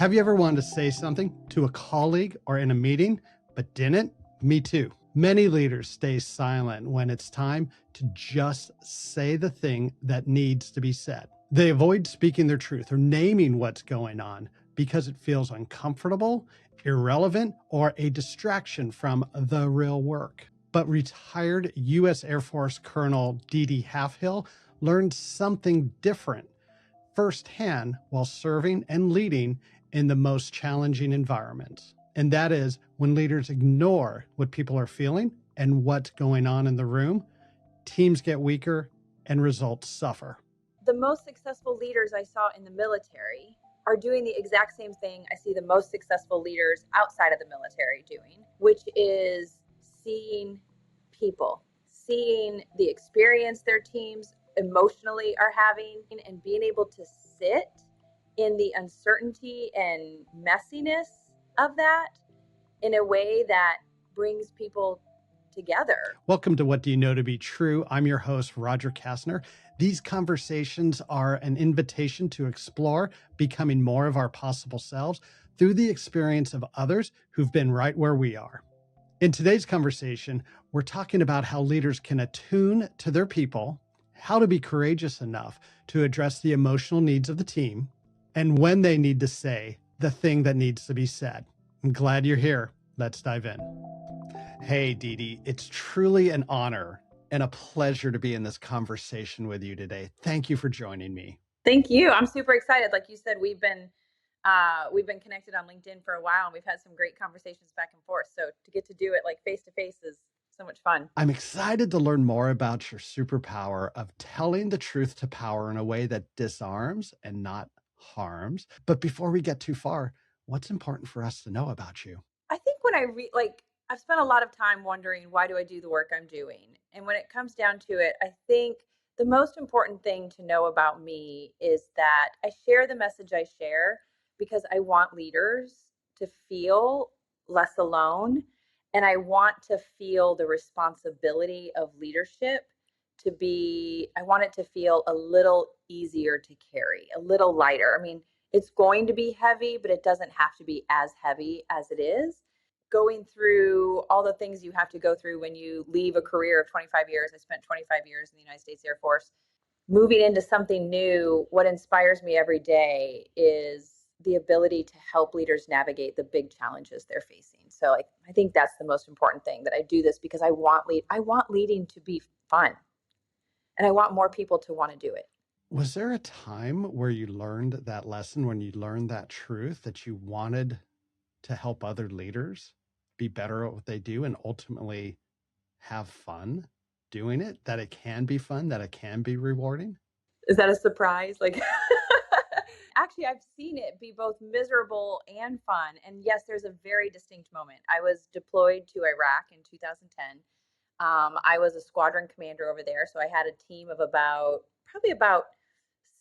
Have you ever wanted to say something to a colleague or in a meeting, but didn't? Me too. Many leaders stay silent when it's time to just say the thing that needs to be said. They avoid speaking their truth or naming what's going on because it feels uncomfortable, irrelevant, or a distraction from the real work. But retired U.S. Air Force Colonel DeDe Halfhill learned something different firsthand while serving and leading in the most challenging environments. And that is when leaders ignore what people are feeling and what's going on in the room, teams get weaker and results suffer. The most successful leaders I saw in the military are doing the exact same thing I see the most successful leaders outside of the military doing, which is seeing people, seeing the experience their teams emotionally are having, and being able to sit in the uncertainty and messiness of that in a way that brings people together. Welcome to What Do You Know to Be True? I'm your host, Roger Kastner. These conversations are an invitation to explore becoming more of our possible selves through the experience of others who've been right where we are. In today's conversation, we're talking about how leaders can attune to their people, how to be courageous enough to address the emotional needs of the team, and when they need to say the thing that needs to be said. I'm glad you're here. Let's dive in. Hey, DeDe, it's truly an honor and a pleasure to be in this conversation with you today. Thank you for joining me. Thank you. I'm super excited. Like you said, we've been connected on LinkedIn for a while, and we've had some great conversations back and forth. So to get to do it like face to face is so much fun. I'm excited to learn more about your superpower of telling the truth to power in a way that disarms and not harms. But before we get too far, what's important for us to know about you? I think when I've spent a lot of time wondering, why do I do the work I'm doing? And when it comes down to it, I think the most important thing to know about me is that I share the message I share because I want leaders to feel less alone. And I want to feel the responsibility of leadership I want it to feel a little easier to carry, a little lighter. I mean, it's going to be heavy, but it doesn't have to be as heavy as it is. Going through all the things you have to go through when you leave a career of 25 years. I spent 25 years in the United States Air Force. Moving into something new, what inspires me every day is the ability to help leaders navigate the big challenges they're facing. So I think that's the most important thing, that I do this because I want leading to be fun. And I want more people to want to do it. Was there a time where you learned that lesson, when you learned that truth, that you wanted to help other leaders be better at what they do and ultimately have fun doing it, that it can be fun, that it can be rewarding? Is that a surprise? Actually, I've seen it be both miserable and fun. And yes, there's a very distinct moment. I was deployed to Iraq in 2010. I was a squadron commander over there. So I had a team of probably about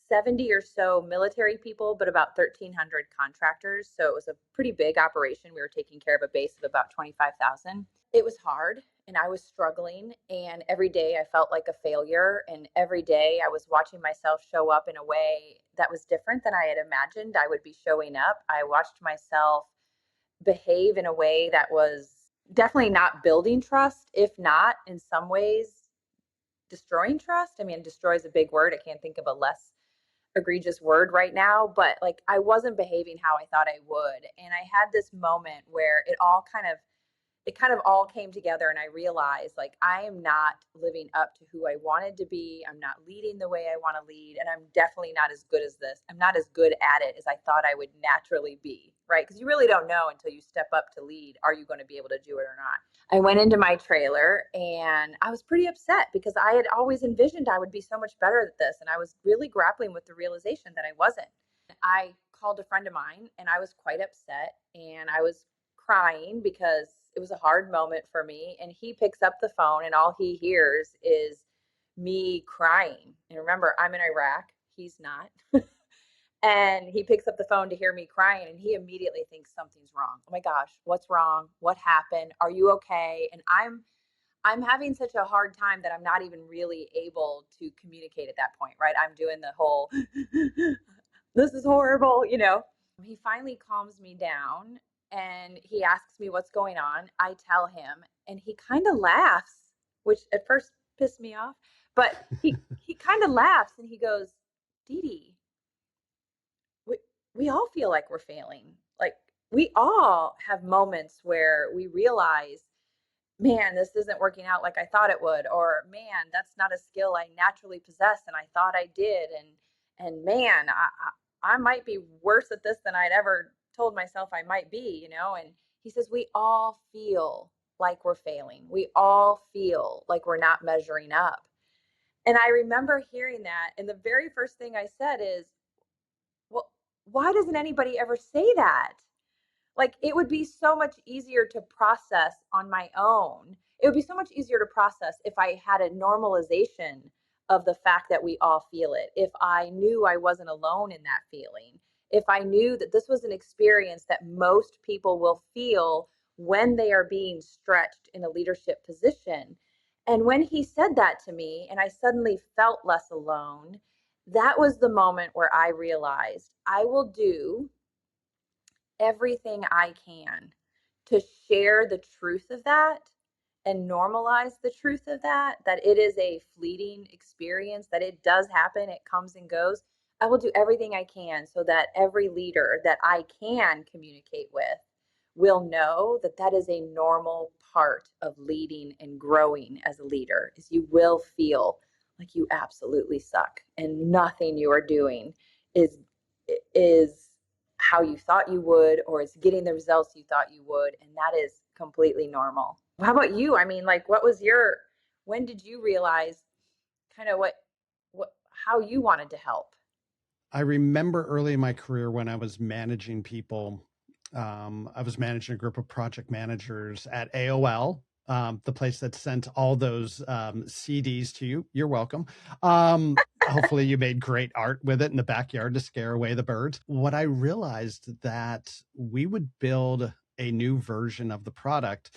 70 or so military people, but about 1,300 contractors. So it was a pretty big operation. We were taking care of a base of about 25,000. It was hard and I was struggling, and every day I felt like a failure. And every day I was watching myself show up in a way that was different than I had imagined I would be showing up. I watched myself behave in a way that was definitely not building trust, if not in some ways destroying trust. I mean, destroy is a big word. I can't think of a less egregious word right now, but I wasn't behaving how I thought I would. And I had this moment where it kind of all came together, and I realized I am not living up to who I wanted to be. I'm not leading the way I want to lead, and I'm definitely not as good as this. I'm not as good at it as I thought I would naturally be, right? Because you really don't know until you step up to lead, are you going to be able to do it or not? I went into my trailer and I was pretty upset because I had always envisioned I would be so much better at this, and I was really grappling with the realization that I wasn't. I called a friend of mine and I was quite upset, and I was crying because it was a hard moment for me. And he picks up the phone and all he hears is me crying. And remember, I'm in Iraq. He's not. And he picks up the phone to hear me crying, and he immediately thinks something's wrong. Oh my gosh, what's wrong? What happened? Are you okay? And I'm having such a hard time that I'm not even really able to communicate at that point, right? I'm doing the whole, this is horrible, He finally calms me down and he asks me what's going on. I tell him and he kind of laughs, which at first pissed me off, but he kind of laughs and he goes, DeDe, we all feel like we're failing. Like we all have moments where we realize, man, this isn't working out like I thought it would, or man, that's not a skill I naturally possess and I thought I did, and man, I might be worse at this than I'd ever told myself I might be, you know. And he says we all feel like we're failing. We all feel like we're not measuring up. And I remember hearing that, and the very first thing I said is, well, why doesn't anybody ever say that? Like, it would be so much easier to process on my own. It would be so much easier to process if I had a normalization of the fact that we all feel it. If I knew I wasn't alone in that feeling. If I knew that this was an experience that most people will feel when they are being stretched in a leadership position. And when he said that to me, and I suddenly felt less alone, that was the moment where I realized I will do everything I can to share the truth of that and normalize the truth of that, that it is a fleeting experience, that it does happen, it comes and goes. I will do everything I can so that every leader that I can communicate with will know that that is a normal part of leading and growing as a leader, is you will feel like you absolutely suck and nothing you are doing is how you thought you would, or it's getting the results you thought you would, and that is completely normal. How about you? I mean, like, when did you realize kind of how you wanted to help? I remember early in my career when I was managing people, I was managing a group of project managers at AOL, the place that sent all those CDs to you. You're welcome. Hopefully you made great art with it in the backyard to scare away the birds. What I realized that we would build a new version of the product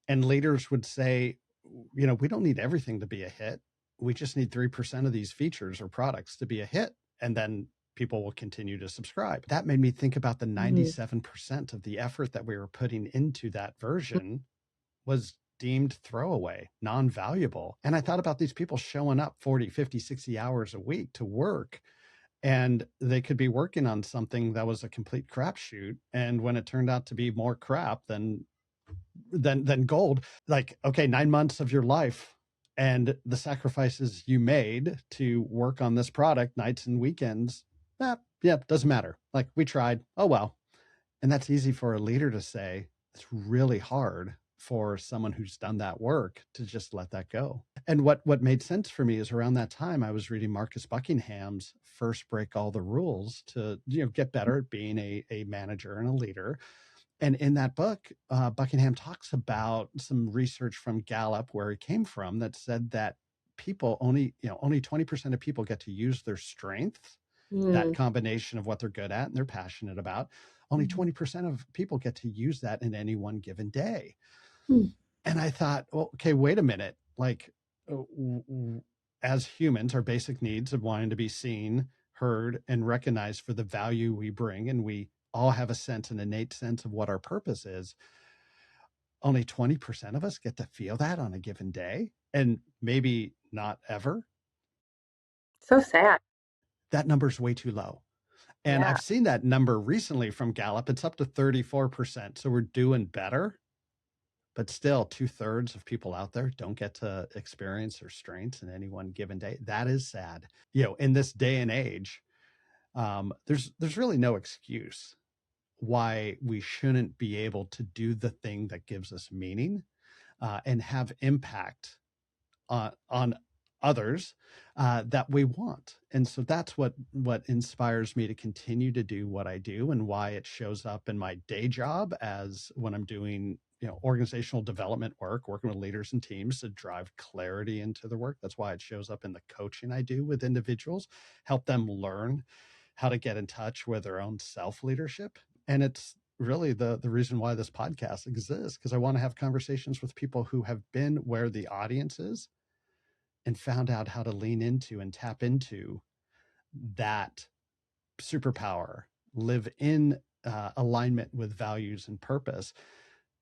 and leaders would say, you know, we don't need everything to be a hit. We just need 3% of these features or products to be a hit. And then people will continue to subscribe. That made me think about the 97% of the effort that we were putting into that version was deemed throwaway, non-valuable. And I thought about these people showing up 40, 50, 60 hours a week to work, and they could be working on something that was a complete crapshoot. And when it turned out to be more crap than gold, like, okay, 9 months of your life and the sacrifices you made to work on this product, nights and weekends, yeah, doesn't matter. Like, we tried. Oh, well. And that's easy for a leader to say. It's really hard for someone who's done that work to just let that go. And what made sense for me is around that time, I was reading Marcus Buckingham's First Break All the Rules to, you know, get better at being a manager and a leader. And in that book, Buckingham talks about some research from Gallup, where he came from, that said that people only 20% of people get to use their strengths, that combination of what they're good at and they're passionate about. Only 20% of people get to use that in any one given day. And I thought, well, okay, wait a minute. Like, as humans, our basic needs of wanting to be seen, heard, and recognized for the value we bring, and we all have an innate sense of what our purpose is. Only 20% of us get to feel that on a given day, and maybe not ever. So sad. That number's way too low. And Yeah. I've seen that number recently from Gallup. It's up to 34%. So we're doing better, but still 2/3 of people out there don't get to experience their strengths in any one given day. That is sad. You know, in this day and age, there's really no excuse why we shouldn't be able to do the thing that gives us meaning, and have impact on others that we want. And so that's what inspires me to continue to do what I do, and why it shows up in my day job as when I'm doing, you know, organizational development work, working with leaders and teams to drive clarity into the work. That's why it shows up in the coaching I do with individuals, help them learn how to get in touch with their own self-leadership. And it's really the reason why this podcast exists, because I want to have conversations with people who have been where the audience is and found out how to lean into and tap into that superpower live in alignment with values and purpose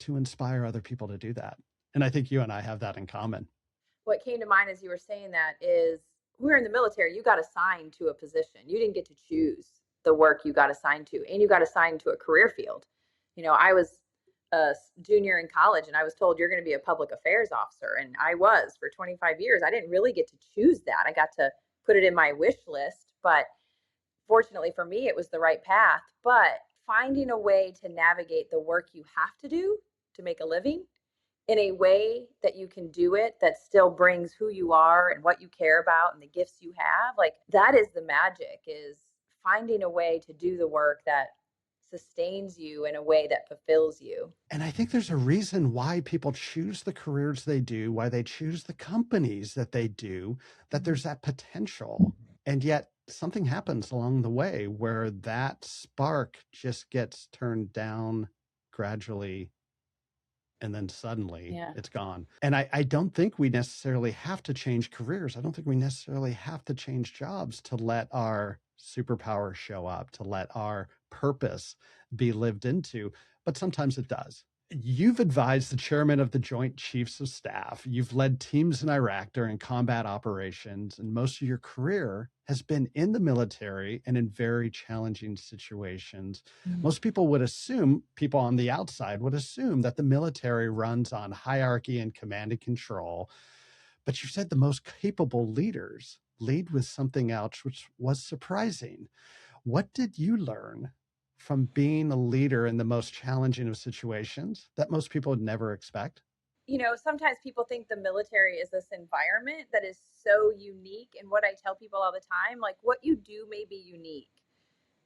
to inspire other people to do that. And I think you and I have that in common. What came to mind as you were saying that is, we were in the military, you got assigned to a position. You didn't get to choose the work you got assigned to, and you got assigned to a career field. I was a junior in college and I was told you're going to be a public affairs officer. And I was for 25 years. I didn't really get to choose that. I got to put it in my wish list, but fortunately for me, it was the right path. But finding a way to navigate the work you have to do to make a living in a way that you can do it that still brings who you are and what you care about and the gifts you have, like that is the magic, is finding a way to do the work that sustains you in a way that fulfills you. And I think there's a reason why people choose the careers they do, why they choose the companies that they do, that there's that potential. And yet something happens along the way where that spark just gets turned down gradually, and then suddenly it's gone. And I don't think we necessarily have to change careers. I don't think we necessarily have to change jobs to let our superpower show up, to let our purpose be lived into. But sometimes it does. You've advised the chairman of the Joint Chiefs of Staff. You've led teams in Iraq during combat operations, and most of your career has been in the military and in very challenging situations. Most people would assume, people on the outside would assume that the military runs on hierarchy and command and control. But you said the most capable leaders lead with something else, which was surprising. What did you learn from being a leader in the most challenging of situations that most people would never expect? Sometimes people think the military is this environment that is so unique. And what I tell people all the time, like, what you do may be unique.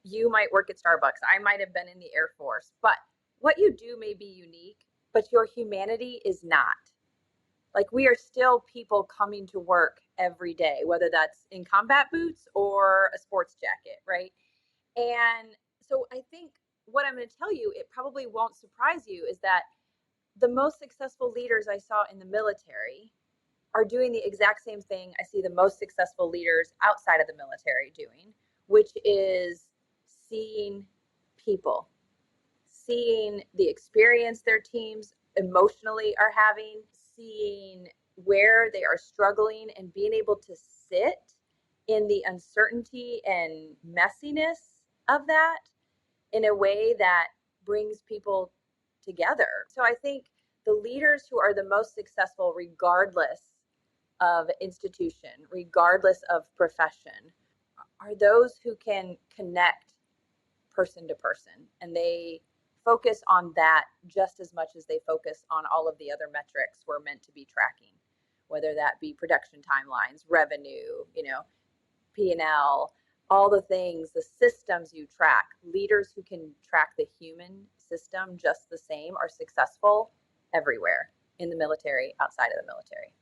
You might work at Starbucks. I might have been in the Air Force, but what you do may be unique, but your humanity is not. Like, we are still people coming to work every day, whether that's in combat boots or a sports jacket, right? And so I think what I'm going to tell you, it probably won't surprise you, is that the most successful leaders I saw in the military are doing the exact same thing I see the most successful leaders outside of the military doing, which is seeing people, seeing the experience their teams emotionally are having, seeing where they are struggling, and being able to sit in the uncertainty and messiness of that in a way that brings people together. So I think the leaders who are the most successful, regardless of institution, regardless of profession, are those who can connect person to person, and they focus on that just as much as they focus on all of the other metrics we're meant to be tracking, whether that be production timelines, revenue, P&L, all the things, the systems you track. Leaders who can track the human system just the same are successful everywhere, in the military, outside of the military.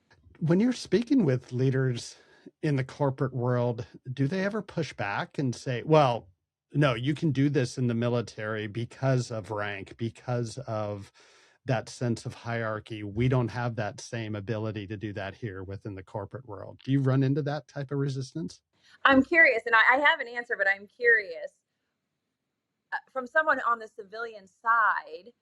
When you're speaking with leaders in the corporate world, do they ever push back and say, well, no, you can do this in the military because of rank, because of that sense of hierarchy. We don't have that same ability to do that here within the corporate world. Do you run into that type of resistance? I'm curious, and I have an answer, but I'm curious. From someone on the civilian side,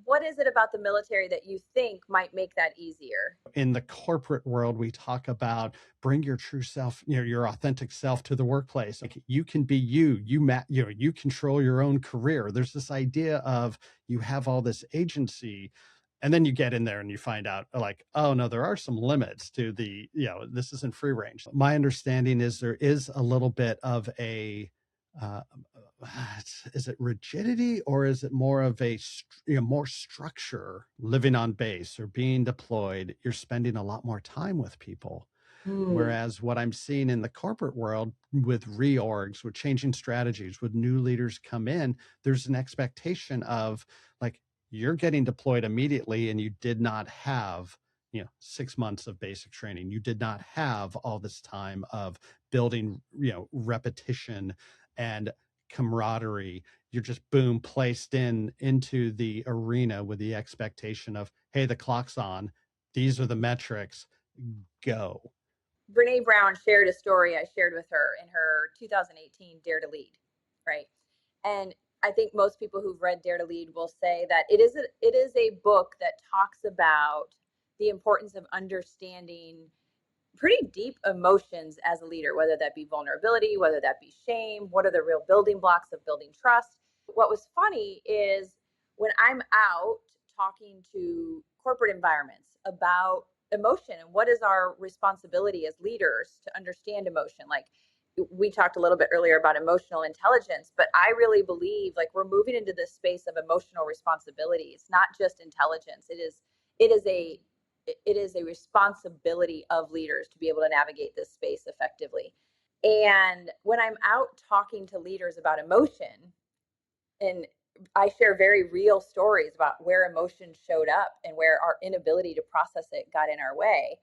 what is it about the military that you think might make that easier? In the corporate world, we talk about bring your true self, your authentic self to the workplace. Like, you can be you control your own career. There's this idea of you have all this agency, and then you get in there and you find out, like, oh no, there are some limits to this isn't free range. My understanding is there is a little bit of a is it rigidity, or is it more of a more structure? Living on base or being deployed, you're spending a lot more time with people. Whereas what I'm seeing in the corporate world with reorgs, with changing strategies, with new leaders come in, there's an expectation of, like, you're getting deployed immediately and you did not have 6 months of basic training. You did not have all this time of building repetition and camaraderie. You're just boom placed into the arena with the expectation of, hey, the clock's on, these are the metrics, go. Brene Brown shared a story I shared with her in her 2018 Dare to Lead, right? And I think most people who've read Dare to Lead will say that it is a book that talks about the importance of understanding pretty deep emotions as a leader, whether that be vulnerability, whether that be shame, what are the real building blocks of building trust. What was funny is when I'm out talking to corporate environments about emotion and what is our responsibility as leaders to understand emotion. Like we talked a little bit earlier about emotional intelligence, but I really believe like we're moving into this space of emotional responsibility. It's not just intelligence. It is a responsibility of leaders to be able to navigate this space effectively. And when I'm out talking to leaders about emotion, and I share very real stories about where emotion showed up and where our inability to process it got in our way,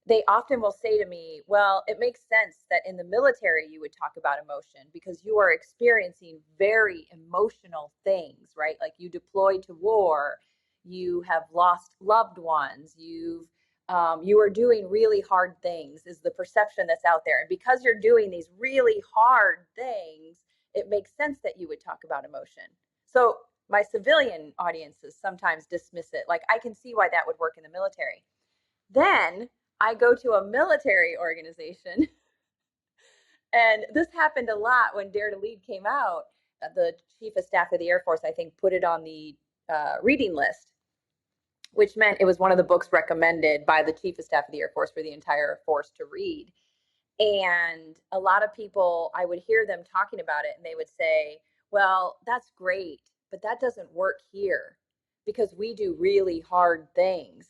they often will say to me, well, it makes sense that in the military you would talk about emotion because you are experiencing very emotional things, right? Like you deployed to war, you have lost loved ones, you are doing really hard things is the perception that's out there. And because you're doing these really hard things, it makes sense that you would talk about emotion. So my civilian audiences sometimes dismiss it. Like I can see why that would work in the military. Then I go to a military organization, and this happened a lot when Dare to Lead came out. The Chief of Staff of the Air Force, I think, put it on the reading list, which meant it was one of the books recommended by the Chief of Staff of the Air Force for the entire force to read. And a lot of people, I would hear them talking about it, and they would say, well, that's great, but that doesn't work here because we do really hard things.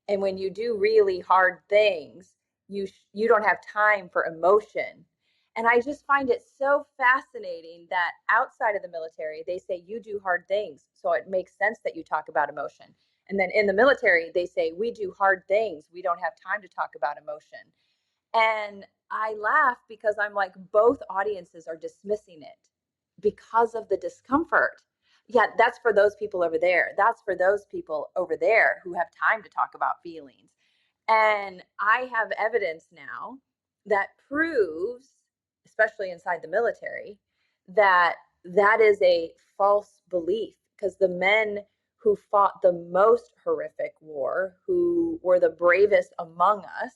And when you do really hard things, you don't have time for emotion. And I just find it so fascinating that outside of the military, they say you do hard things. So it makes sense that you talk about emotion. And then in the military, they say we do hard things. We don't have time to talk about emotion. And I laugh because I'm like, both audiences are dismissing it because of the discomfort. Yeah, that's for those people over there. That's for those people over there who have time to talk about feelings. And I have evidence now that proves, especially inside the military, that that is a false belief because the men who fought the most horrific war, who were the bravest among us,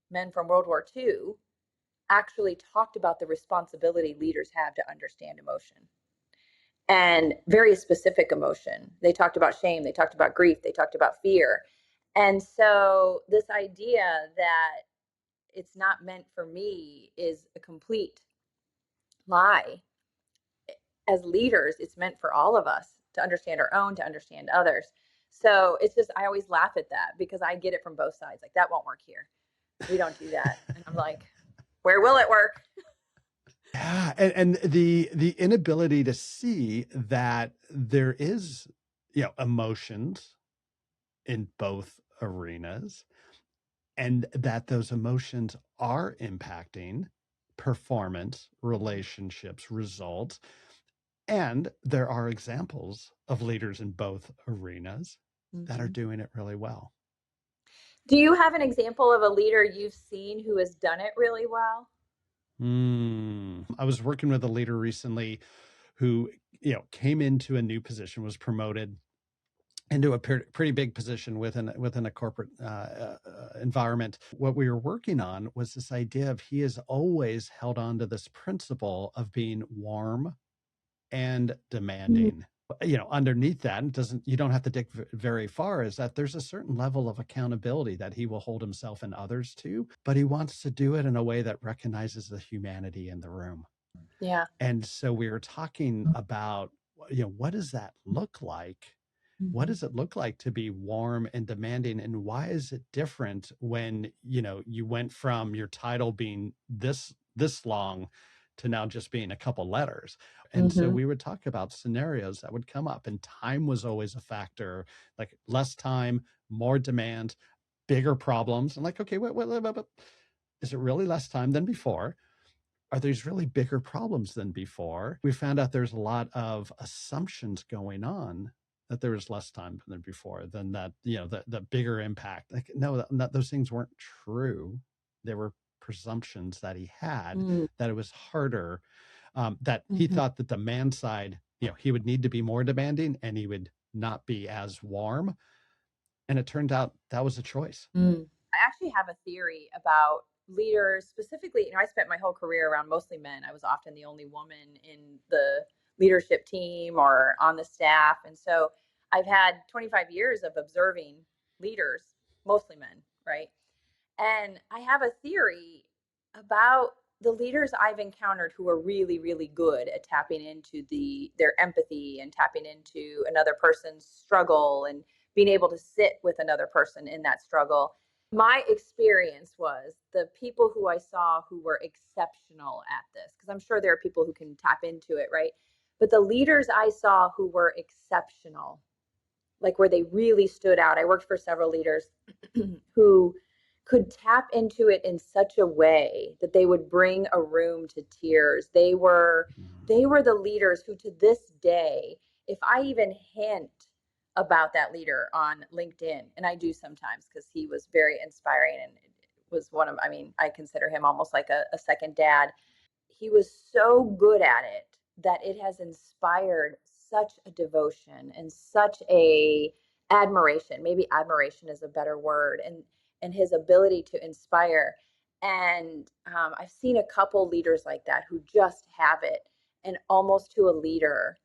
men from World War II, actually talked about the responsibility leaders have to understand emotion and very specific emotion. They talked about shame, they talked about grief, they talked about fear. And so this idea that it's not meant for me is a complete lie. As leaders, it's meant for all of us to understand our own, to understand others. So it's just, I always laugh at that because I get it from both sides. Like, that won't work here. We don't do that. And I'm like, where will it work? Yeah, and the inability to see that there is, emotions in both arenas, and that those emotions are impacting performance, relationships, results, and there are examples of leaders in both arenas that are doing it really well. Do you have an example of a leader you've seen who has done it really well? I was working with a leader recently who, came into a new position, was promoted into a pretty big position within a corporate environment. What we were working on was this idea of he has always held on to this principle of being warm and demanding. Underneath that, you don't have to dig very far, is that there's a certain level of accountability that he will hold himself and others to, but he wants to do it in a way that recognizes the humanity in the room. Yeah. And so we were talking about, what does that look like? What does it look like to be warm and demanding? And why is it different when, you went from your title being this long to now just being a couple letters? And so we would talk about scenarios that would come up, and time was always a factor, like less time, more demand, bigger problems. And like, okay, wait, is it really less time than before? Are these really bigger problems than before? We found out there's a lot of assumptions going on, that there was less time than before, than that, the bigger impact. Like, no, those things weren't true. They were presumptions that he had, that it was harder. that he thought that the man side, he would need to be more demanding and he would not be as warm. And it turned out that was a choice. I actually have a theory about leaders specifically. I spent my whole career around mostly men. I was often the only woman in the leadership team or on the staff. And so I've had 25 years of observing leaders, mostly men, right? And I have a theory about the leaders I've encountered who are really, really good at tapping into their empathy and tapping into another person's struggle and being able to sit with another person in that struggle. My experience was the people who I saw who were exceptional at this, because I'm sure there are people who can tap into it, right? But the leaders I saw who were exceptional, like where they really stood out, I worked for several leaders who could tap into it in such a way that they would bring a room to tears. They were the leaders who, to this day, if I even hint about that leader on LinkedIn, and I do sometimes because he was very inspiring and was I consider him almost like a second dad. He was so good at it that it has inspired such a devotion and such a admiration. Maybe admiration is a better word. And his ability to inspire. And I've seen a couple leaders like that who just have it. And almost to a leader,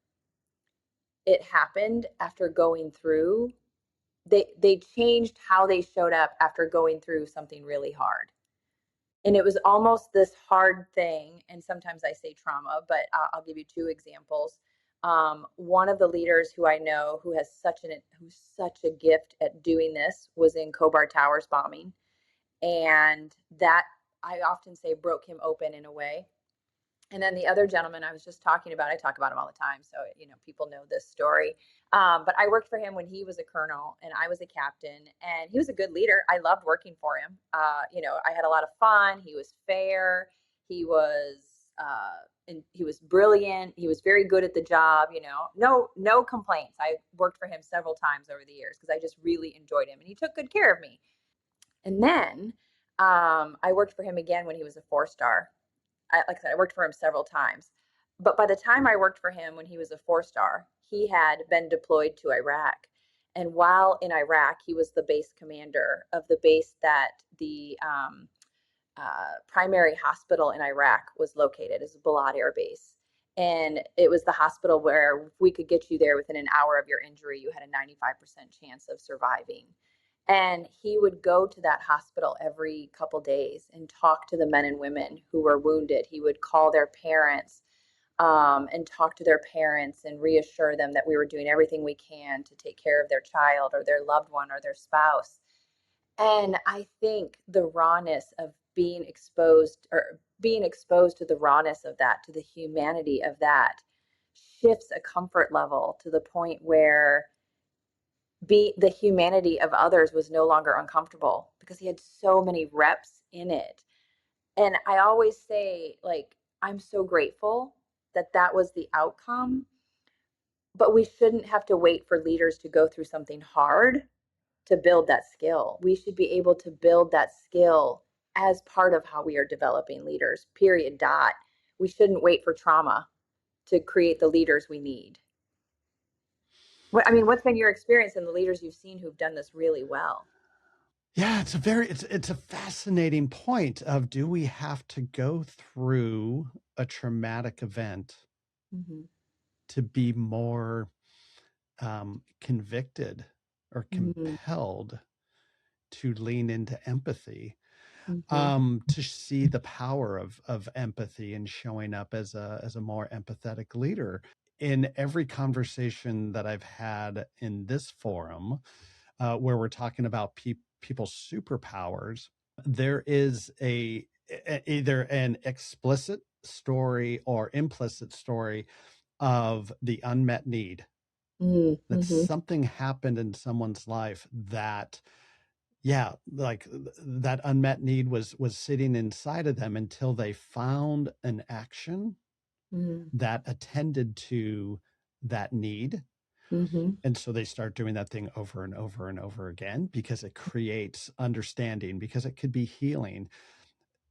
it happened after going through. They changed how they showed up after going through something really hard. And it was almost this hard thing. And sometimes I say trauma, but I'll give you two examples. One of the leaders who I know who's such a gift at doing this was in Khobar Towers bombing. And that, I often say, broke him open in a way. And then the other gentleman I was just talking about, I talk about him all the time, so people know this story. But I worked for him when he was a colonel and I was a captain, and he was a good leader. I loved working for him. I had a lot of fun. He was fair. He was and he was brilliant. He was very good at the job. No complaints. I worked for him several times over the years because I just really enjoyed him, and he took good care of me. And then I worked for him again when he was a 4-star. Like I said, I worked for him several times. But by the time I worked for him when he was a 4-star, he had been deployed to Iraq. And while in Iraq, he was the base commander of the base that the primary hospital in Iraq was located, is Balad Air Base. And it was the hospital where if we could get you there within an hour of your injury, you had a 95% chance of surviving. And he would go to that hospital every couple days and talk to the men and women who were wounded. He would call their parents and talk to their parents and reassure them that we were doing everything we can to take care of their child or their loved one or their spouse. And I think the rawness of being exposed to the rawness of that, to the humanity of that, shifts a comfort level to the point where the humanity of others was no longer uncomfortable because he had so many reps in it. And I always say, like, I'm so grateful that that was the outcome, but we shouldn't have to wait for leaders to go through something hard to build that skill. We should be able to build that skill as part of how we are developing leaders, period, dot. We shouldn't wait for trauma to create the leaders we need. What's been your experience in the leaders you've seen who've done this really well? Yeah, it's a fascinating point of, do we have to go through a traumatic event to be more convicted or compelled to lean into empathy, to see the power of empathy and showing up as a more empathetic leader? In every conversation that I've had in this forum, where we're talking about people's superpowers, there is either an explicit story or implicit story of the unmet need. That something happened in someone's life that, like that unmet need was sitting inside of them until they found an action that attended to that need. And so they start doing that thing over and over and over again because it creates understanding, because it could be healing.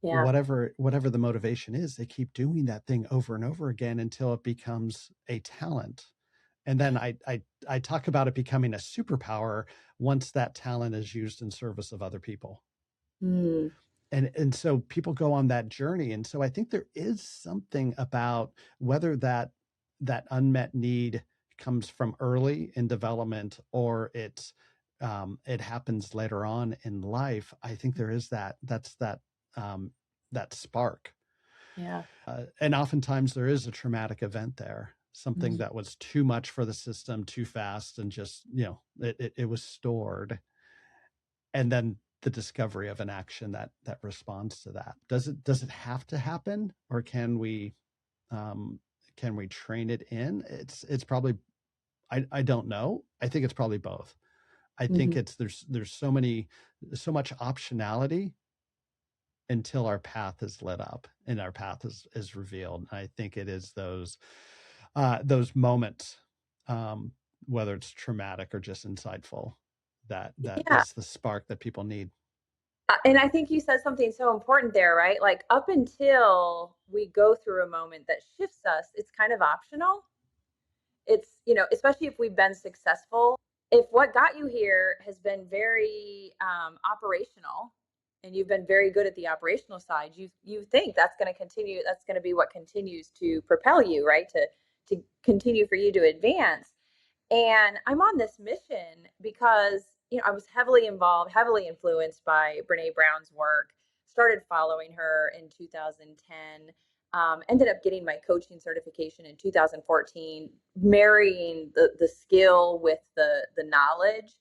Yeah. whatever the motivation is, they keep doing that thing over and over again until it becomes a talent. And then I talk about it becoming a superpower once that talent is used in service of other people. Mm. And so people go on that journey. And so I think there is something about whether that unmet need comes from early in development or it happens later on in life. I think there is that spark. Yeah. And oftentimes there is a traumatic event there, something Mhm. that was too much for the system, too fast, and just, it was stored. And then the discovery of an action that responds to that. Does it have to happen, or um, can we train it in? It's probably, I don't know. I think it's probably both. I think Mhm. it's there's so much optionality until our path is lit up and our path is revealed. I think it is those moments, um, whether it's traumatic or just insightful, that Yeah. is the spark that people need. And I think you said something so important there, right? Like up until we go through a moment that shifts us, it's kind of optional. It's, especially if we've been successful. If what got you here has been very operational, and you've been very good at the operational side, you think that's going to continue. That's going to be what continues to propel you, right? To continue for you to advance. And I'm on this mission because, I was heavily involved, heavily influenced by Brene Brown's work, started following her in 2010, ended up getting my coaching certification in 2014, marrying the skill with the knowledge.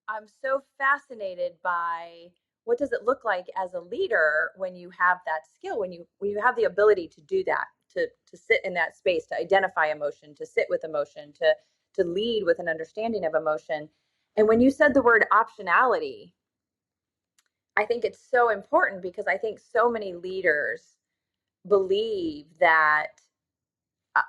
I'm so fascinated by what does it look like as a leader when you have that skill, when you have the ability to do that, to sit in that space, to identify emotion, to sit with emotion, to lead with an understanding of emotion. And when you said the word optionality, I think it's so important because I think so many leaders believe that, uh,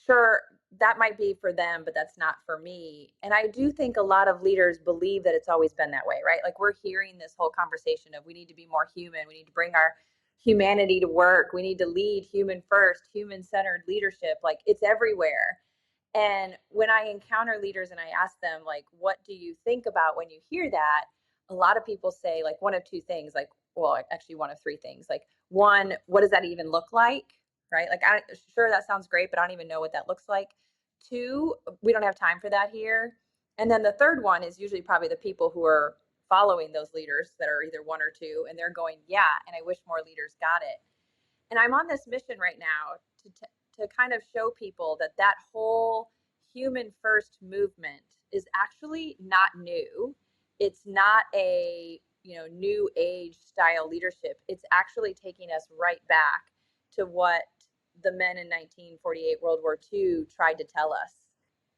sure, that might be for them, but that's not for me. And I do think a lot of leaders believe that it's always been that way, right? Like we're hearing this whole conversation of we need to be more human, we need to bring our humanity to work, we need to lead human first, human centered leadership. Like it's everywhere. And when I encounter leaders and I ask them, like, what do you think about when you hear that? A lot of people say, like, one of two things, like, well, actually, one of three things. Like, one, what does that even look like? Right? Like, sure, that sounds great, but I don't even know what that looks like. Two, we don't have time for that here. And then the third one is usually probably the people who are following those leaders that are either one or two, and they're going, yeah, and I wish more leaders got it. And I'm on this mission right now to kind of show people that that whole human first movement is actually not new. It's not a new age style leadership. It's actually taking us right back to what the men in 1948 World War II tried to tell us.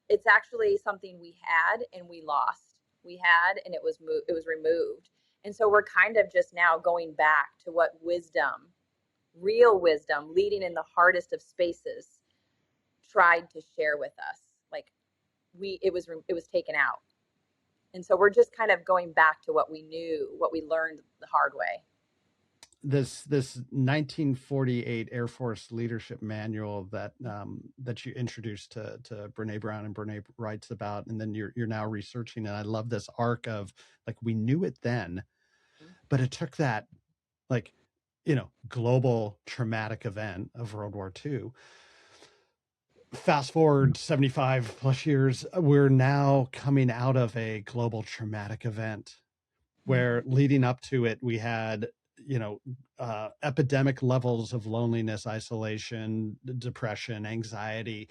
It's actually something we had and we lost. We had and it was removed. And so we're kind of just now going back to what wisdom, real wisdom, leading in the hardest of spaces, tried to share with us. Like it was taken out. And so we're just kind of going back to what we knew, what we learned the hard way. This 1948 Air Force leadership manual that that you introduced to Brene Brown, and Brene writes about, and then you're now researching. And I love this arc of, like, we knew it then, but it took that, like, global traumatic event of World War II. Fast forward 75 plus years, we're now coming out of a global traumatic event where, leading up to it, we had, epidemic levels of loneliness, isolation, depression, anxiety.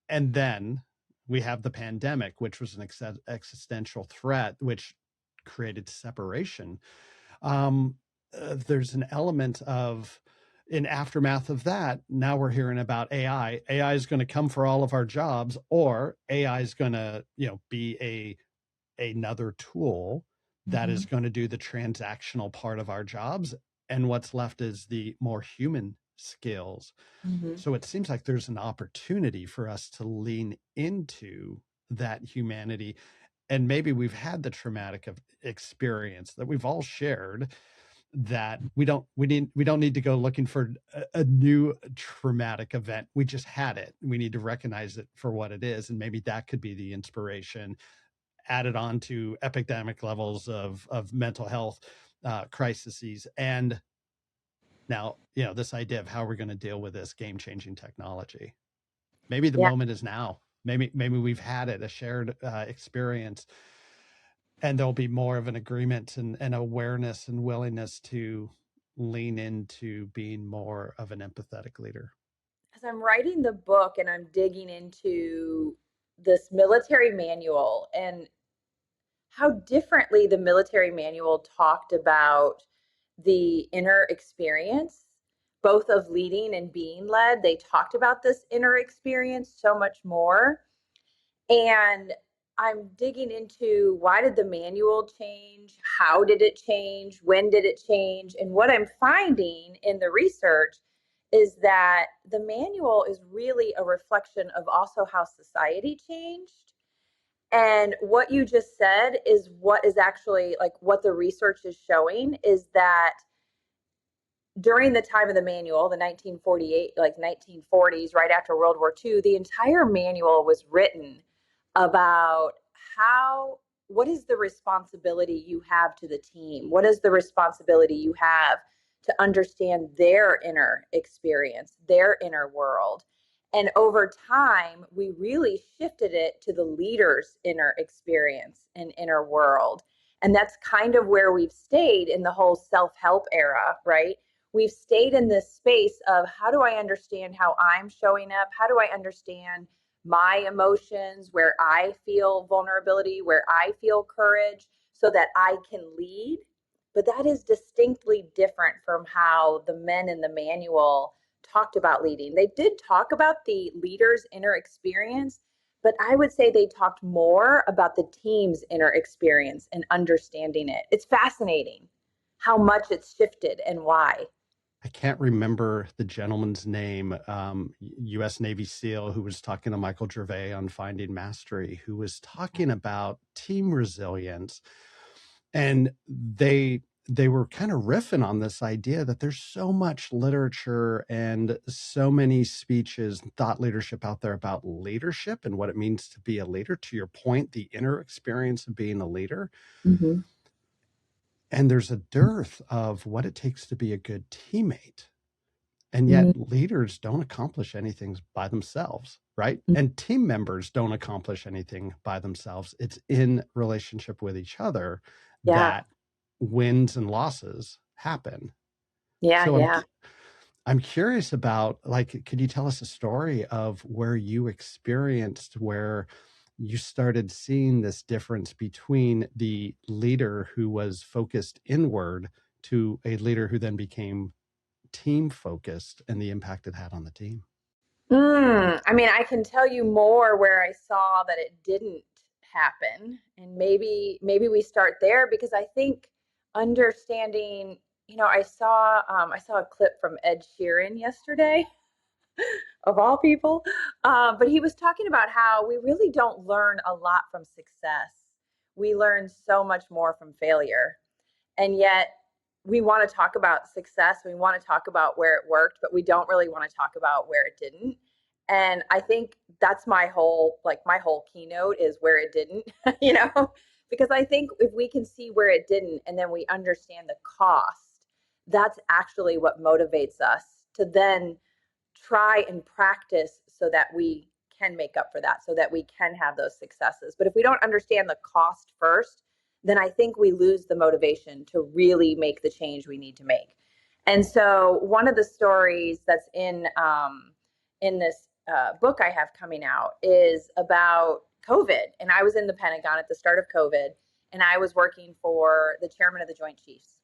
And then we have the pandemic, which was an existential threat, which created separation. There's an element of, in aftermath of that, now we're hearing about AI. AI is going to come for all of our jobs, or AI is going to, be another tool that is going to do the transactional part of our jobs. And what's left is the more human skills. Mm-hmm. So it seems like there's an opportunity for us to lean into that humanity. And maybe we've had the traumatic experience that we've all shared, that we don't need to go looking for a new traumatic event. We just had it. We need to recognize it for what it is, and maybe that could be the inspiration added on to epidemic levels of mental health crises. And now, this idea of how we're going to deal with this game-changing technology. Maybe the Yeah. moment is now. Maybe we've had it, a shared experience, and there'll be more of an agreement and awareness and willingness to lean into being more of an empathetic leader. As I'm writing the book and I'm digging into this military manual and how differently the military manual talked about the inner experience, both of leading and being led. They talked about this inner experience so much more. And I'm digging into why did the manual change? How did it change? When did it change? And what I'm finding in the research is that the manual is really a reflection of also how society changed. And what you just said is what is actually like what the research is showing is that during the time of the manual, the 1948, like 1940s, right after World War II, the entire manual was written about what is the responsibility you have to the team? What is the responsibility you have to understand their inner experience, their inner world? And over time, we really shifted it to the leader's inner experience and inner world. And that's kind of where we've stayed in the whole self-help era, right? We've stayed in this space of how do I understand how I'm showing up? How do I understand my emotions, where I feel vulnerability, where I feel courage, so that I can lead? But that is distinctly different from how the men in the manual talked about leading. They did talk about the leader's inner experience, but I would say they talked more about the team's inner experience and understanding it. It's fascinating how much it's shifted and why. I can't remember the gentleman's name, U.S. Navy SEAL, who was talking to Michael Gervais on Finding Mastery, who was talking about team resilience. And they were kind of riffing on this idea that there's so much literature and so many speeches and thought leadership out there about leadership and what it means to be a leader. To your point, the inner experience of being a leader. Mm-hmm. And there's a dearth of what it takes to be a good teammate. And yet leaders don't accomplish anything by themselves, right? And team members don't accomplish anything by themselves. It's in relationship with each other that wins and losses happen. So I'm curious about, like, could you tell us a story of where you experienced where you started seeing this difference between the leader who was focused inward to a leader who then became team focused and the impact it had on the team? I mean, I can tell you more where I saw that it didn't happen, and maybe we start there because I think understanding. I saw a clip from Ed Sheeran yesterday, of all people, but he was talking about how we really don't learn a lot from success. We learn so much more from failure, and yet we want to talk about success. We want to talk about where it worked, but we don't really want to talk about where it didn't. And I think that's my whole keynote is where it didn't, because I think if we can see where it didn't and then we understand the cost, that's actually what motivates us to then try and practice so that we can make up for that, so that we can have those successes. But if we don't understand the cost first, then I think we lose the motivation to really make the change we need to make. And so one of the stories that's in this book I have coming out is about COVID. And I was in the Pentagon at the start of COVID, and I was working for the chairman of the Joint Chiefs.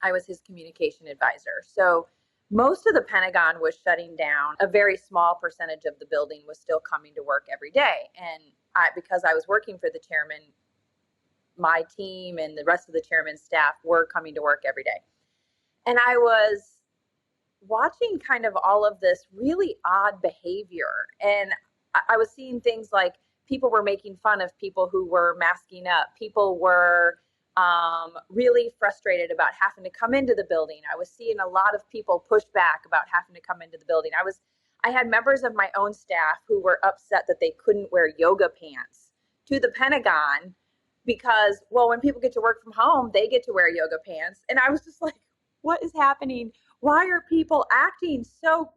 I was his communication advisor. So most of the Pentagon was shutting down. A very small percentage of the building was still coming to work every day. And because I was working for the chairman, my team and the rest of the chairman's staff were coming to work every day. And I was watching kind of all of this really odd behavior. And I was seeing things like people were making fun of people who were masking up. People were really frustrated about having to come into the building. I was seeing a lot of people push back about having to come into the building. I had members of my own staff who were upset that they couldn't wear yoga pants to the Pentagon because, well, when people get to work from home, they get to wear yoga pants. And I was just like, what is happening? Why are people acting so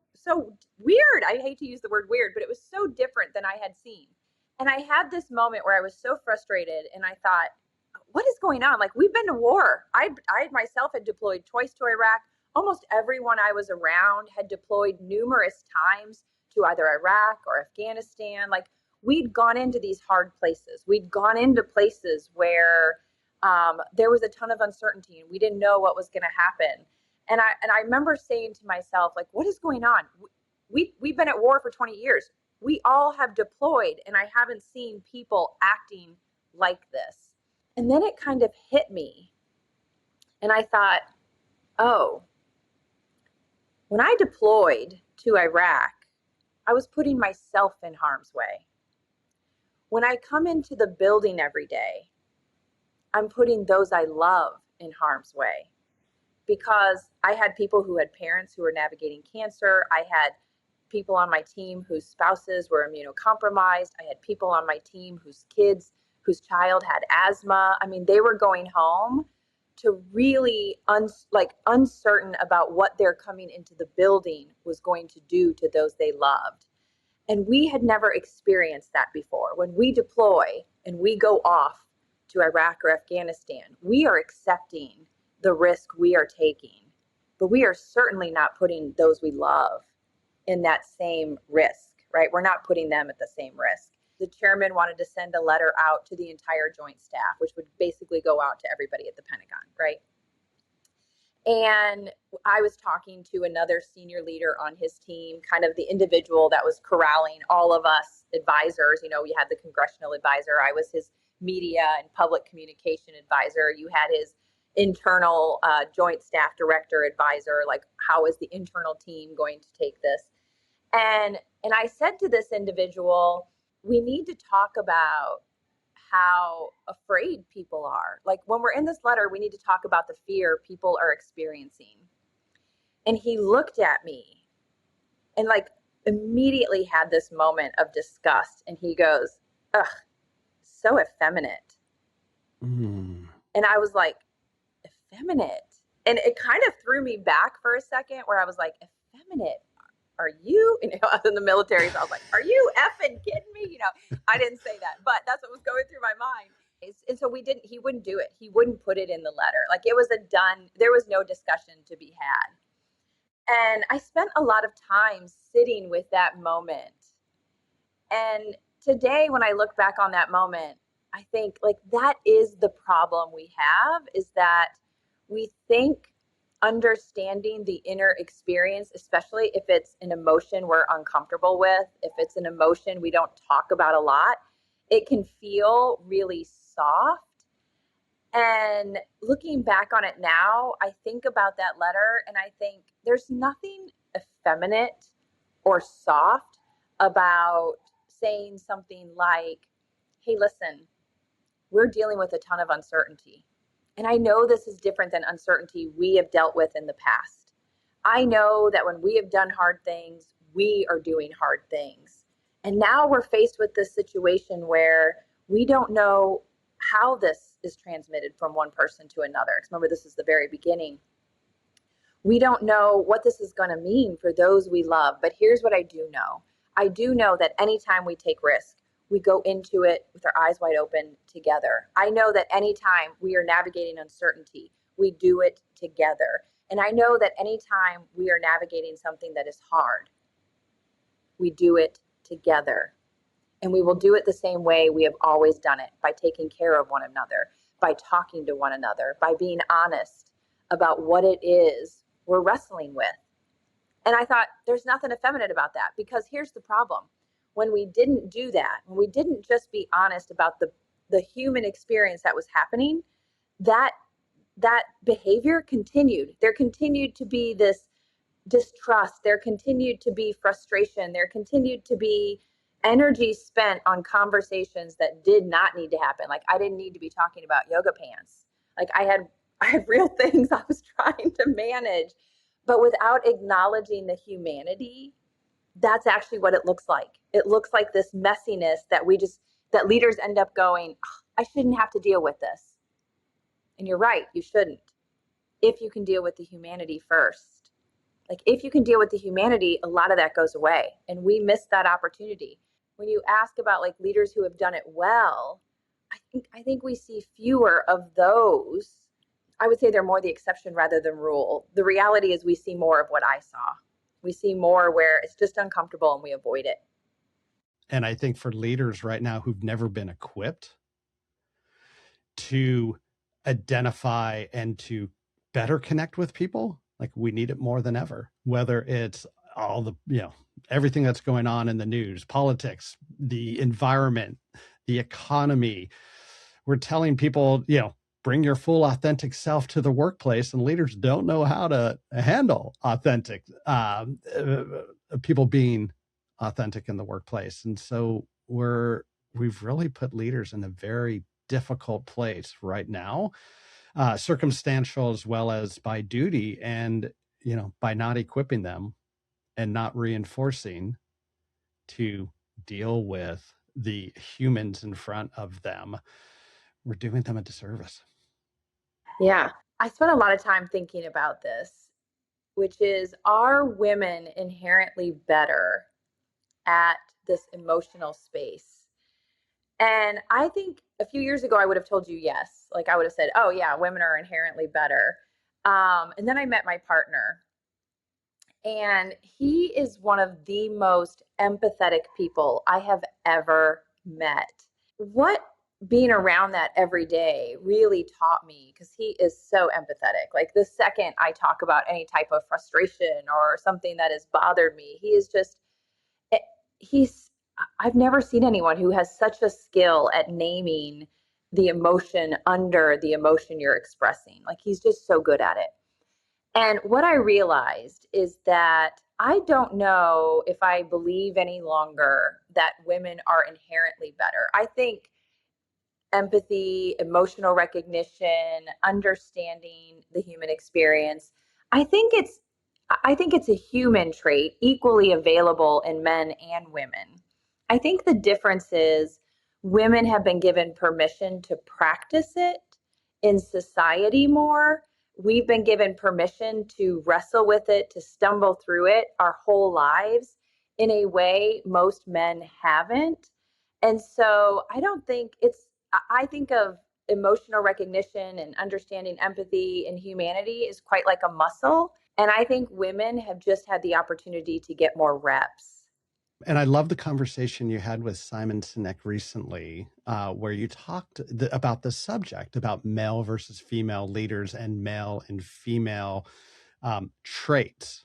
weird? I hate to use the word weird, but it was so different than I had seen. And I had this moment where I was so frustrated and I thought, what is going on? Like, we've been to war. I myself had deployed twice to Iraq. Almost everyone I was around had deployed numerous times to either Iraq or Afghanistan. Like, we'd gone into these hard places. We'd gone into places where there was a ton of uncertainty and we didn't know what was going to happen. And I remember saying to myself, like, what is going on? We've been at war for 20 years. We all have deployed, and I haven't seen people acting like this. And then it kind of hit me. And I thought, oh, when I deployed to Iraq, I was putting myself in harm's way. When I come into the building every day, I'm putting those I love in harm's way, because I had people who had parents who were navigating cancer. I had people on my team whose spouses were immunocompromised. I had people on my team whose child had asthma. I mean, they were going home to really uncertain about what their coming into the building was going to do to those they loved. And we had never experienced that before. When we deploy and we go off to Iraq or Afghanistan, we are accepting the risk we are taking, but we are certainly not putting those we love in that same risk, right? We're not putting them at the same risk. The chairman wanted to send a letter out to the entire joint staff, which would basically go out to everybody at the Pentagon, right? And I was talking to another senior leader on his team, kind of the individual that was corralling all of us advisors. You know, we had the congressional advisor. I was his media and public communication advisor. You had his internal joint staff director advisor, like, how is the internal team going to take this? And I said to this individual, we need to talk about how afraid people are. Like, when we're in this letter, we need to talk about the fear people are experiencing. And he looked at me and like immediately had this moment of disgust. And he goes, ugh, so effeminate. And I was like, effeminate? And it kind of threw me back for a second, where I was like, effeminate? Are you, I was in the military, so I was like, are you effing kidding me? I didn't say that, but that's what was going through my mind. And so he wouldn't do it. He wouldn't put it in the letter. Like, it was there was no discussion to be had. And I spent a lot of time sitting with that moment. And today, when I look back on that moment, I think, like, that is the problem we have, is that we think understanding the inner experience, especially if it's an emotion we're uncomfortable with, if it's an emotion we don't talk about a lot, it can feel really soft. And looking back on it now, I think about that letter and I think there's nothing effeminate or soft about saying something like, hey, listen, we're dealing with a ton of uncertainty. And I know this is different than uncertainty we have dealt with in the past. I know that when we have done hard things, we are doing hard things. And now we're faced with this situation where we don't know how this is transmitted from one person to another. Because remember, this is the very beginning. We don't know what this is going to mean for those we love. But here's what I do know. I do know that anytime we take risk, we go into it with our eyes wide open together. I know that anytime we are navigating uncertainty, we do it together. And I know that anytime we are navigating something that is hard, we do it together. And we will do it the same way we have always done it, by taking care of one another, by talking to one another, by being honest about what it is we're wrestling with. And I thought, there's nothing effeminate about that, because here's the problem. When we didn't do that, when we didn't just be honest about the human experience that was happening, that behavior continued. There continued to be this distrust. There continued to be frustration. There continued to be energy spent on conversations that did not need to happen. Like, I didn't need to be talking about yoga pants. Like I had real things I was trying to manage, but without acknowledging the humanity, that's actually what it looks like. It looks like this messiness that that leaders end up going, "Oh, I shouldn't have to deal with this." And you're right, you shouldn't. If you can deal with the humanity first. Like if you can deal with the humanity, a lot of that goes away. And we miss that opportunity. When you ask about like leaders who have done it well, I think we see fewer of those. I would say they're more the exception rather than rule. The reality is we see more of what I saw. We see more where it's just uncomfortable and we avoid it. And I think for leaders right now who've never been equipped to identify and to better connect with people, like we need it more than ever, whether it's all the, everything that's going on in the news, politics, the environment, the economy. We're telling people, bring your full authentic self to the workplace, and leaders don't know how to handle authentic people being authentic in the workplace. And so we've really put leaders in a very difficult place right now, circumstantial as well as by duty, and by not equipping them and not reinforcing to deal with the humans in front of them, we're doing them a disservice. Yeah. I spent a lot of time thinking about this, which is, are women inherently better at this emotional space? And I think a few years ago, I would have told you yes. Like I would have said, oh, yeah, women are inherently better. And then I met my partner, and he is one of the most empathetic people I have ever met. What being around that every day really taught me, because he is so empathetic. Like the second I talk about any type of frustration or something that has bothered me, he is just, he's, I've never seen anyone who has such a skill at naming the emotion under the emotion you're expressing. Like he's just so good at it. And what I realized is that I don't know if I believe any longer that women are inherently better. I think empathy, emotional recognition, understanding the human experience, I think it's a human trait equally available in men and women. I think the difference is women have been given permission to practice it in society more. We've been given permission to wrestle with it, to stumble through it our whole lives in a way most men haven't. And so I think of emotional recognition and understanding empathy and humanity is quite like a muscle. And I think women have just had the opportunity to get more reps. And I love the conversation you had with Simon Sinek recently, where you talked about the subject, about male versus female leaders and male and female traits.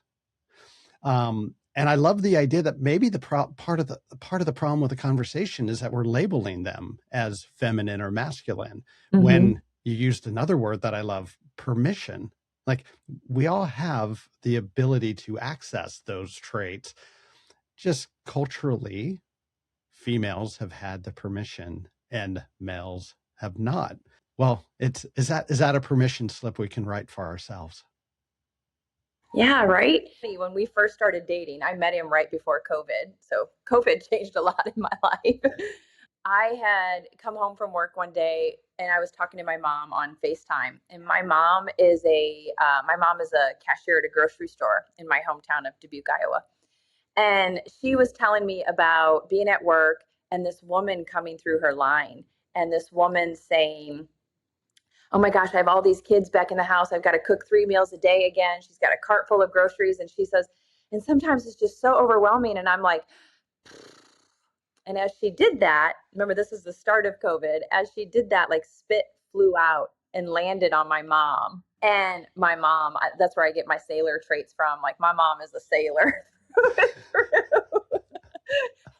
And I love the idea that maybe the part of the problem with the conversation is that we're labeling them as feminine or masculine. Mm-hmm. When you used another word that I love, permission. Like we all have the ability to access those traits. Just culturally, females have had the permission and males have not. Well, is that a permission slip we can write for ourselves? Yeah, right. When we first started dating, I met him right before COVID. So COVID changed a lot in my life. I had come home from work one day and I was talking to my mom on FaceTime. And my mom is a cashier at a grocery store in my hometown of Dubuque, Iowa. And she was telling me about being at work and this woman coming through her line, and this woman saying, oh my gosh, I have all these kids back in the house. I've got to cook 3 meals a day again. She's got a cart full of groceries. And she says, and sometimes it's just so overwhelming. And I'm like, and as she did that, remember, this is the start of COVID. As she did that, like spit flew out and landed on my mom. And my mom, that's where I get my sailor traits from. Like my mom is a sailor.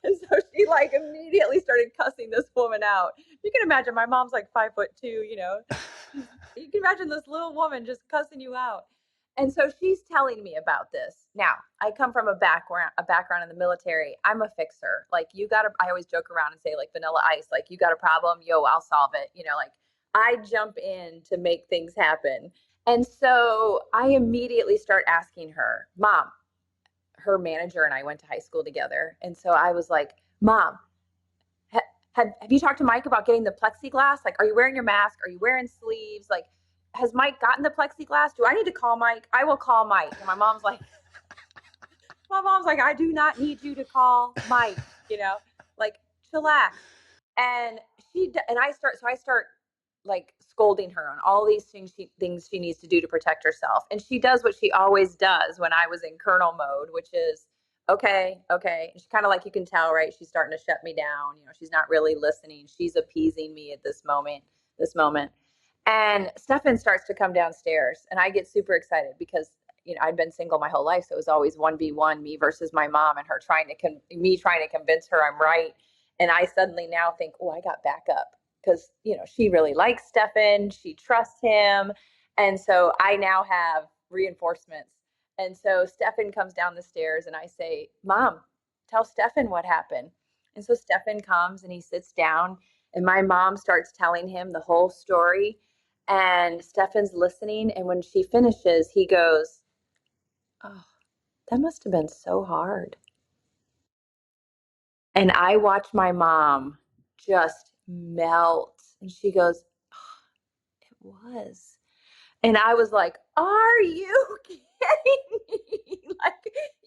And so she like immediately started cussing this woman out. You can imagine my mom's like 5'2", you know. You can imagine this little woman just cussing you out. And so she's telling me about this. Now, I come from a background in the military. I'm a fixer. Like I always joke around and say like Vanilla Ice, like you got a problem, yo, I'll solve it. You know, like I jump in to make things happen. And so I immediately start asking her, Mom, her manager and I went to high school together. And so I was like, Mom, have you talked to Mike about getting the plexiglass? Like, are you wearing your mask? Are you wearing sleeves? Like, has Mike gotten the plexiglass? Do I need to call Mike? I will call Mike. And my mom's like, I do not need you to call Mike, like chillax. And I start like scolding her on all these things she needs to do to protect herself. And she does what she always does when I was in colonel mode, which is okay. And she kind of like, you can tell, right? She's starting to shut me down. She's not really listening. She's appeasing me at this moment. And Stefan starts to come downstairs and I get super excited because I'd been single my whole life. So it was always 1v1, me versus my mom and her trying to convince her I'm right. And I suddenly now think, oh, I got backup because, she really likes Stefan. She trusts him. And so I now have reinforcements. And so Stefan comes down the stairs and I say, Mom, tell Stefan what happened. And so Stefan comes and he sits down and my mom starts telling him the whole story. And Stefan's listening. And when she finishes, he goes, oh, that must have been so hard. And I watch my mom just melt. And she goes, oh, it was. And I was like, are you kidding me? Like,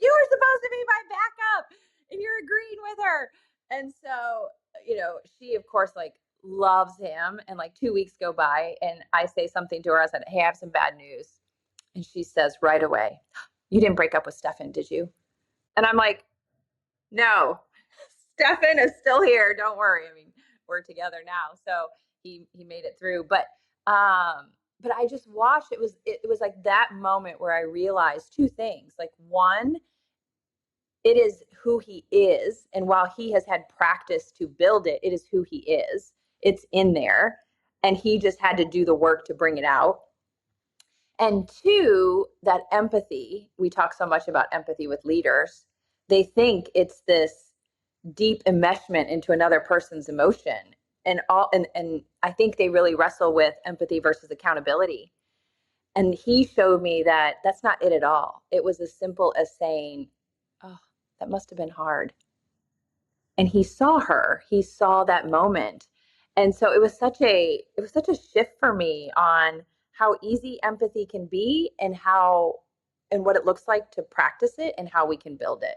you were supposed to be my backup and you're agreeing with her. And so, she, of course, like loves him. And like 2 weeks go by and I say something to her. I said, hey, I have some bad news. And she says right away, you didn't break up with Stefan, did you? And I'm like, no, Stefan is still here. Don't worry. I mean, we're together now. So he made it through. But I just watched, it was like that moment where I realized two things. Like, one, it is who he is. And while he has had practice to build it, it is who he is. It's in there. And he just had to do the work to bring it out. And two, that empathy, we talk so much about empathy with leaders. They think it's this deep enmeshment into another person's emotion. And I think they really wrestle with empathy versus accountability. And he showed me that that's not it at all. It was as simple as saying, oh, that must have been hard. And he saw that moment. And so it was such a shift for me on how easy empathy can be and what it looks like to practice it and how we can build it.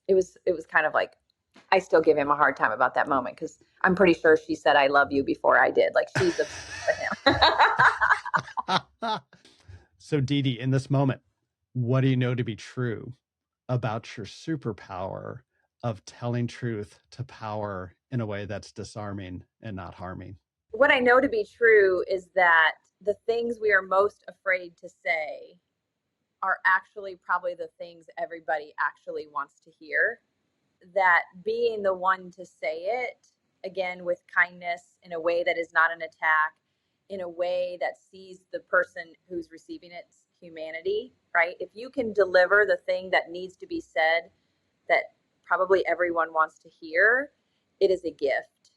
It was kind of like, I still give him a hard time about that moment because I'm pretty sure she said I love you before I did. Like, she's obsessed with him. So DeDe, in this moment, what do you know to be true about your superpower of telling truth to power in a way that's disarming and not harming? What I know to be true is that the things we are most afraid to say are actually probably the things everybody actually wants to hear. That being the one to say it, again, with kindness, in a way that is not an attack, in a way that sees the person who's receiving its humanity, right? If you can deliver the thing that needs to be said that probably everyone wants to hear, it is a gift.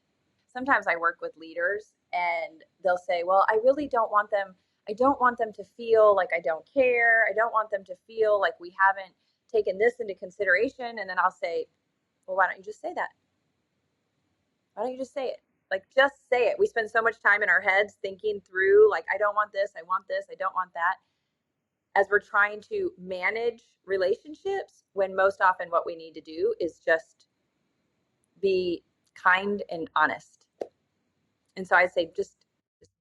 Sometimes I work with leaders and they'll say, well, I don't want them to feel like I don't care. I don't want them to feel like we haven't taken this into consideration. And then I'll say, well, why don't you just say that? Why don't you just say it? Like, just say it. We spend so much time in our heads thinking through, like, I don't want this, I want this, I don't want that, as we're trying to manage relationships, when most often what we need to do is just be kind and honest. And so I say, just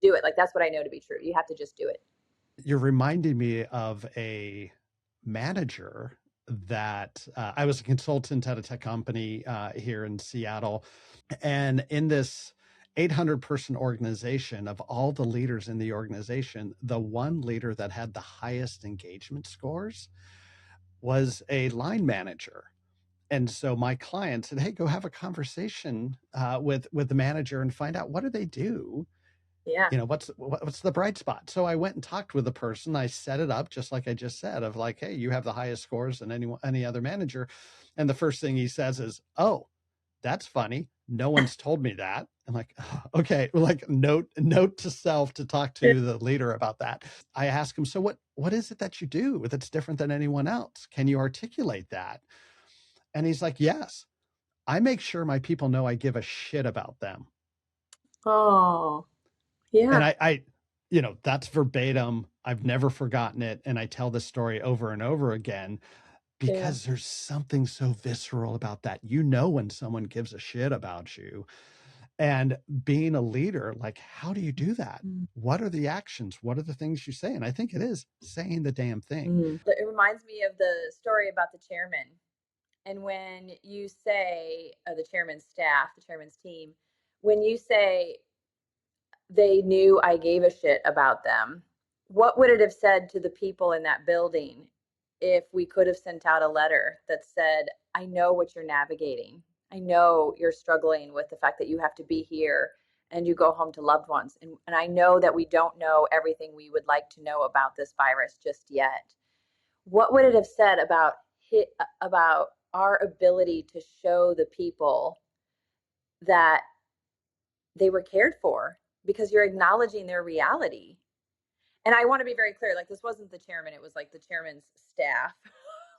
do it. Like, that's what I know to be true. You have to just do it. You're reminding me of a manager that I was a consultant at a tech company here in Seattle. And in this 800-person organization, of all the leaders in the organization, the one leader that had the highest engagement scores was a line manager. And so my client said, hey, go have a conversation with the manager and find out, what do they do? Yeah. What's the bright spot? So I went and talked with the person. I set it up just like I just said, of like, hey, you have the highest scores than any other manager. And the first thing he says is, oh, that's funny. No one's told me that. I'm like, "Oh, okay, like note to self to talk to the leader about that." I ask him, "So what is it that you do that's different than anyone else? Can you articulate that?" And he's like, "Yes, I make sure my people know I give a shit about them." Oh, yeah. And that's verbatim. I've never forgotten it. And I tell this story over and over again Yeah. because there's something so visceral about that. When someone gives a shit about you. And being a leader, like, how do you do that? What are the actions? What are the things you say? And I think it is saying the damn thing. It reminds me of the story about the chairman. And when you say the chairman's staff, the chairman's team, when you say they knew I gave a shit about them, what would it have said to the people in that building if we could have sent out a letter that said, I know what you're navigating. I know you're struggling with the fact that you have to be here and you go home to loved ones. And I know that we don't know everything we would like to know about this virus just yet. What would it have said about our ability to show the people that they were cared for because you're acknowledging their reality? And I want to be very clear, like, this wasn't the chairman, it was like the chairman's staff.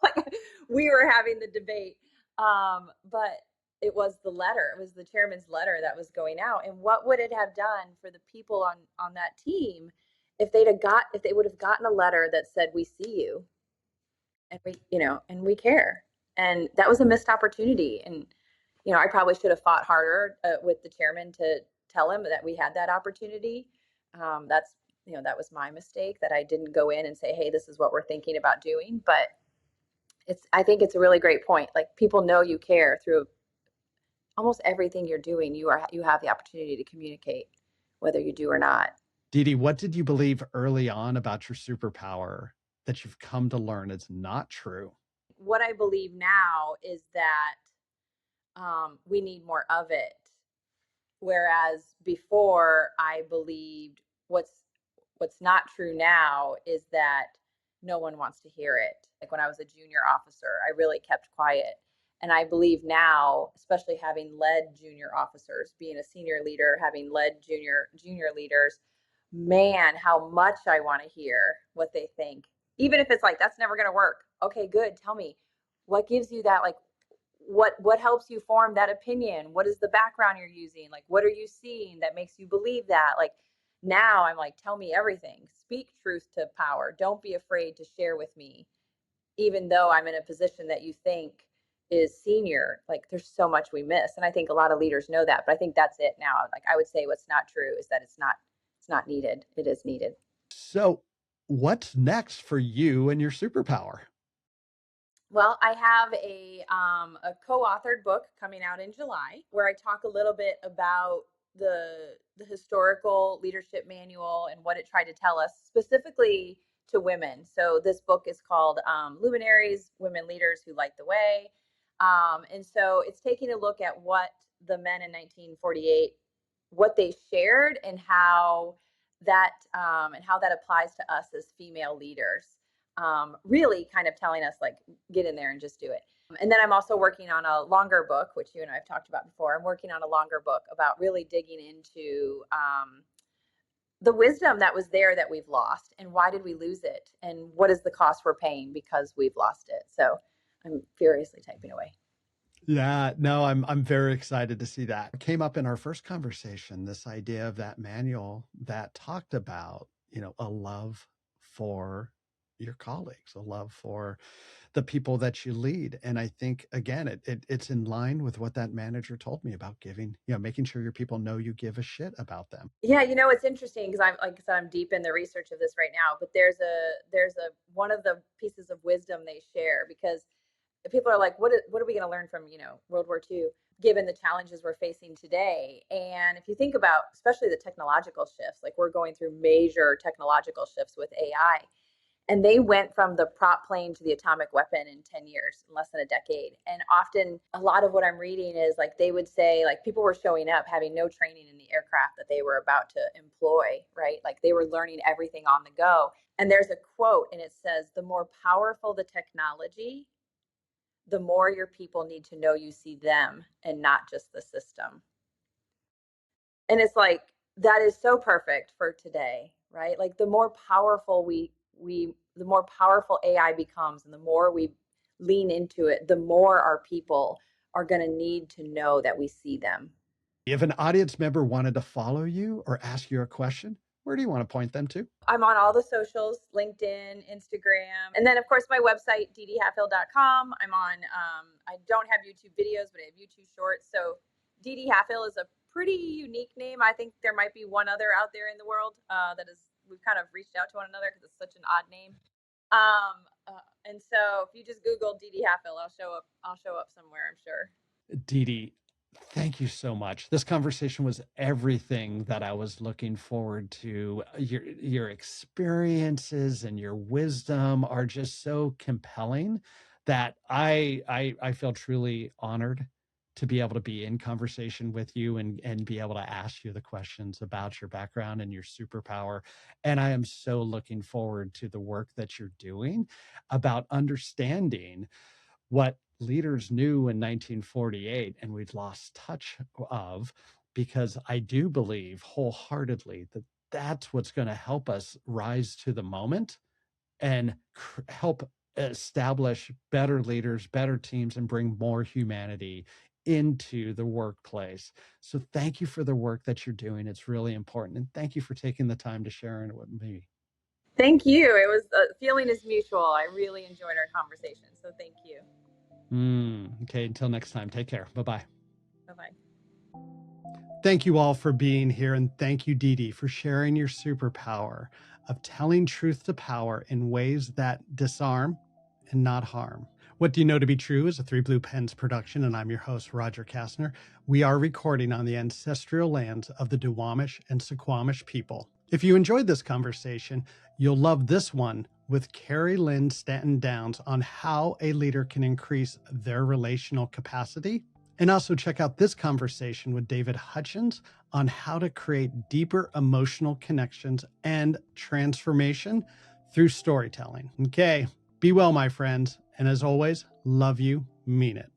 Like, we were having the debate, but it was the letter, it was the chairman's letter that was going out. And what would it have done for the people on that team if they would have gotten a letter that said, we see you, and we care? And that was a missed opportunity. And I probably should have fought harder with the chairman to tell him that we had that opportunity. That was my mistake, that I didn't go in and say, hey, this is what we're thinking about doing. But I think it's a really great point. Like, people know you care through almost everything you're doing. You have the opportunity to communicate, whether you do or not. DeDe, what did you believe early on about your superpower that you've come to learn is not true? What I believe now is that we need more of it. Whereas before, I believed what's not true now is that no one wants to hear it. Like, when I was a junior officer, I really kept quiet. And I believe now, especially having led junior officers, being a senior leader, having led junior leaders, man, how much I want to hear what they think. Even if it's like, that's never going to work. Okay, good. Tell me, what gives you that, like, what helps you form that opinion? What is the background you're using? Like, what are you seeing that makes you believe that? Like, now I'm like, tell me everything. Speak truth to power. Don't be afraid to share with me, even though I'm in a position that you think is senior. Like, there's so much we miss. And I think a lot of leaders know that, but I think that's it now. Like, I would say what's not true is that it's not needed. It is needed. So what's next for you and your superpower? Well, I have a co-authored book coming out in July where I talk a little bit about the historical leadership manual and what it tried to tell us, specifically to women. So this book is called Luminaries: Women Leaders Who Light the Way. And so it's taking a look at what the men in 1948, what they shared, and how that applies to us as female leaders. Really kind of telling us, like, get in there and just do it. And then I'm also working on a longer book, which you and I have talked about before. I'm working on a longer book about really digging into the wisdom that was there that we've lost, and why did we lose it, and what is the cost we're paying because we've lost it. So I'm furiously typing away. Yeah, no, I'm very excited to see that. It came up in our first conversation, this idea of that manual that talked about, a love for your colleagues, a love for the people that you lead. And I think, again, it's in line with what that manager told me about giving, making sure your people know you give a shit about them. Yeah, it's interesting because I'm, like I said, I'm deep in the research of this right now. But there's a one of the pieces of wisdom they share, because people are like, what are we going to learn from World War II, given the challenges we're facing today? And if you think about, especially the technological shifts, like, we're going through major technological shifts with AI. And they went from the prop plane to the atomic weapon in 10 years, in less than a decade. And often, a lot of what I'm reading is, like, they would say, like, people were showing up having no training in the aircraft that they were about to employ, right? Like, they were learning everything on the go. And there's a quote, and it says, the more powerful the technology, the more your people need to know you see them and not just the system. And it's like, that is so perfect for today, right? Like the more powerful the more powerful AI becomes, and the more we lean into it, the more our people are going to need to know that we see them. If an audience member wanted to follow you or ask you a question, where do you want to point them to? I'm on all the socials, LinkedIn, Instagram, and then of course my website, dedehalfhill.com. I'm on, I don't have YouTube videos, but I have YouTube shorts. So DeDe Halfhill is a pretty unique name. I think there might be one other out there in the world we've kind of reached out to one another because it's such an odd name. And so if you just Google DeDe Halfhill, I'll show up somewhere, I'm sure. DeDe, thank you so much. This conversation was everything that I was looking forward to. Your experiences and your wisdom are just so compelling that I feel truly honored to be able to be in conversation with you and be able to ask you the questions about your background and your superpower. And I am so looking forward to the work that you're doing about understanding what leaders knew in 1948 and we've lost touch of, because I do believe wholeheartedly that that's what's going to help us rise to the moment and help establish better leaders, better teams, and bring more humanity into the workplace. So thank you for the work that you're doing. It's really important. And thank you for taking the time to share it with me. Thank you. It was, feeling is mutual. I really enjoyed our conversation. So thank you. Okay, until next time, take care. Bye-bye. Bye-bye. Thank you all for being here, and thank you, DeDe, for sharing your superpower of telling truth to power in ways that disarm and not harm. What Do You Know to Be True is a Three Blue Pens production, and I'm your host, Roger Kastner. We are recording on the ancestral lands of the Duwamish and Suquamish people. If you enjoyed this conversation, you'll love this one with Carrie Lynn Stanton Downs on how a leader can increase their relational capacity. And also check out this conversation with David Hutchins on how to create deeper emotional connections and transformation through storytelling. Okay, be well, my friends. And as always, love you, mean it.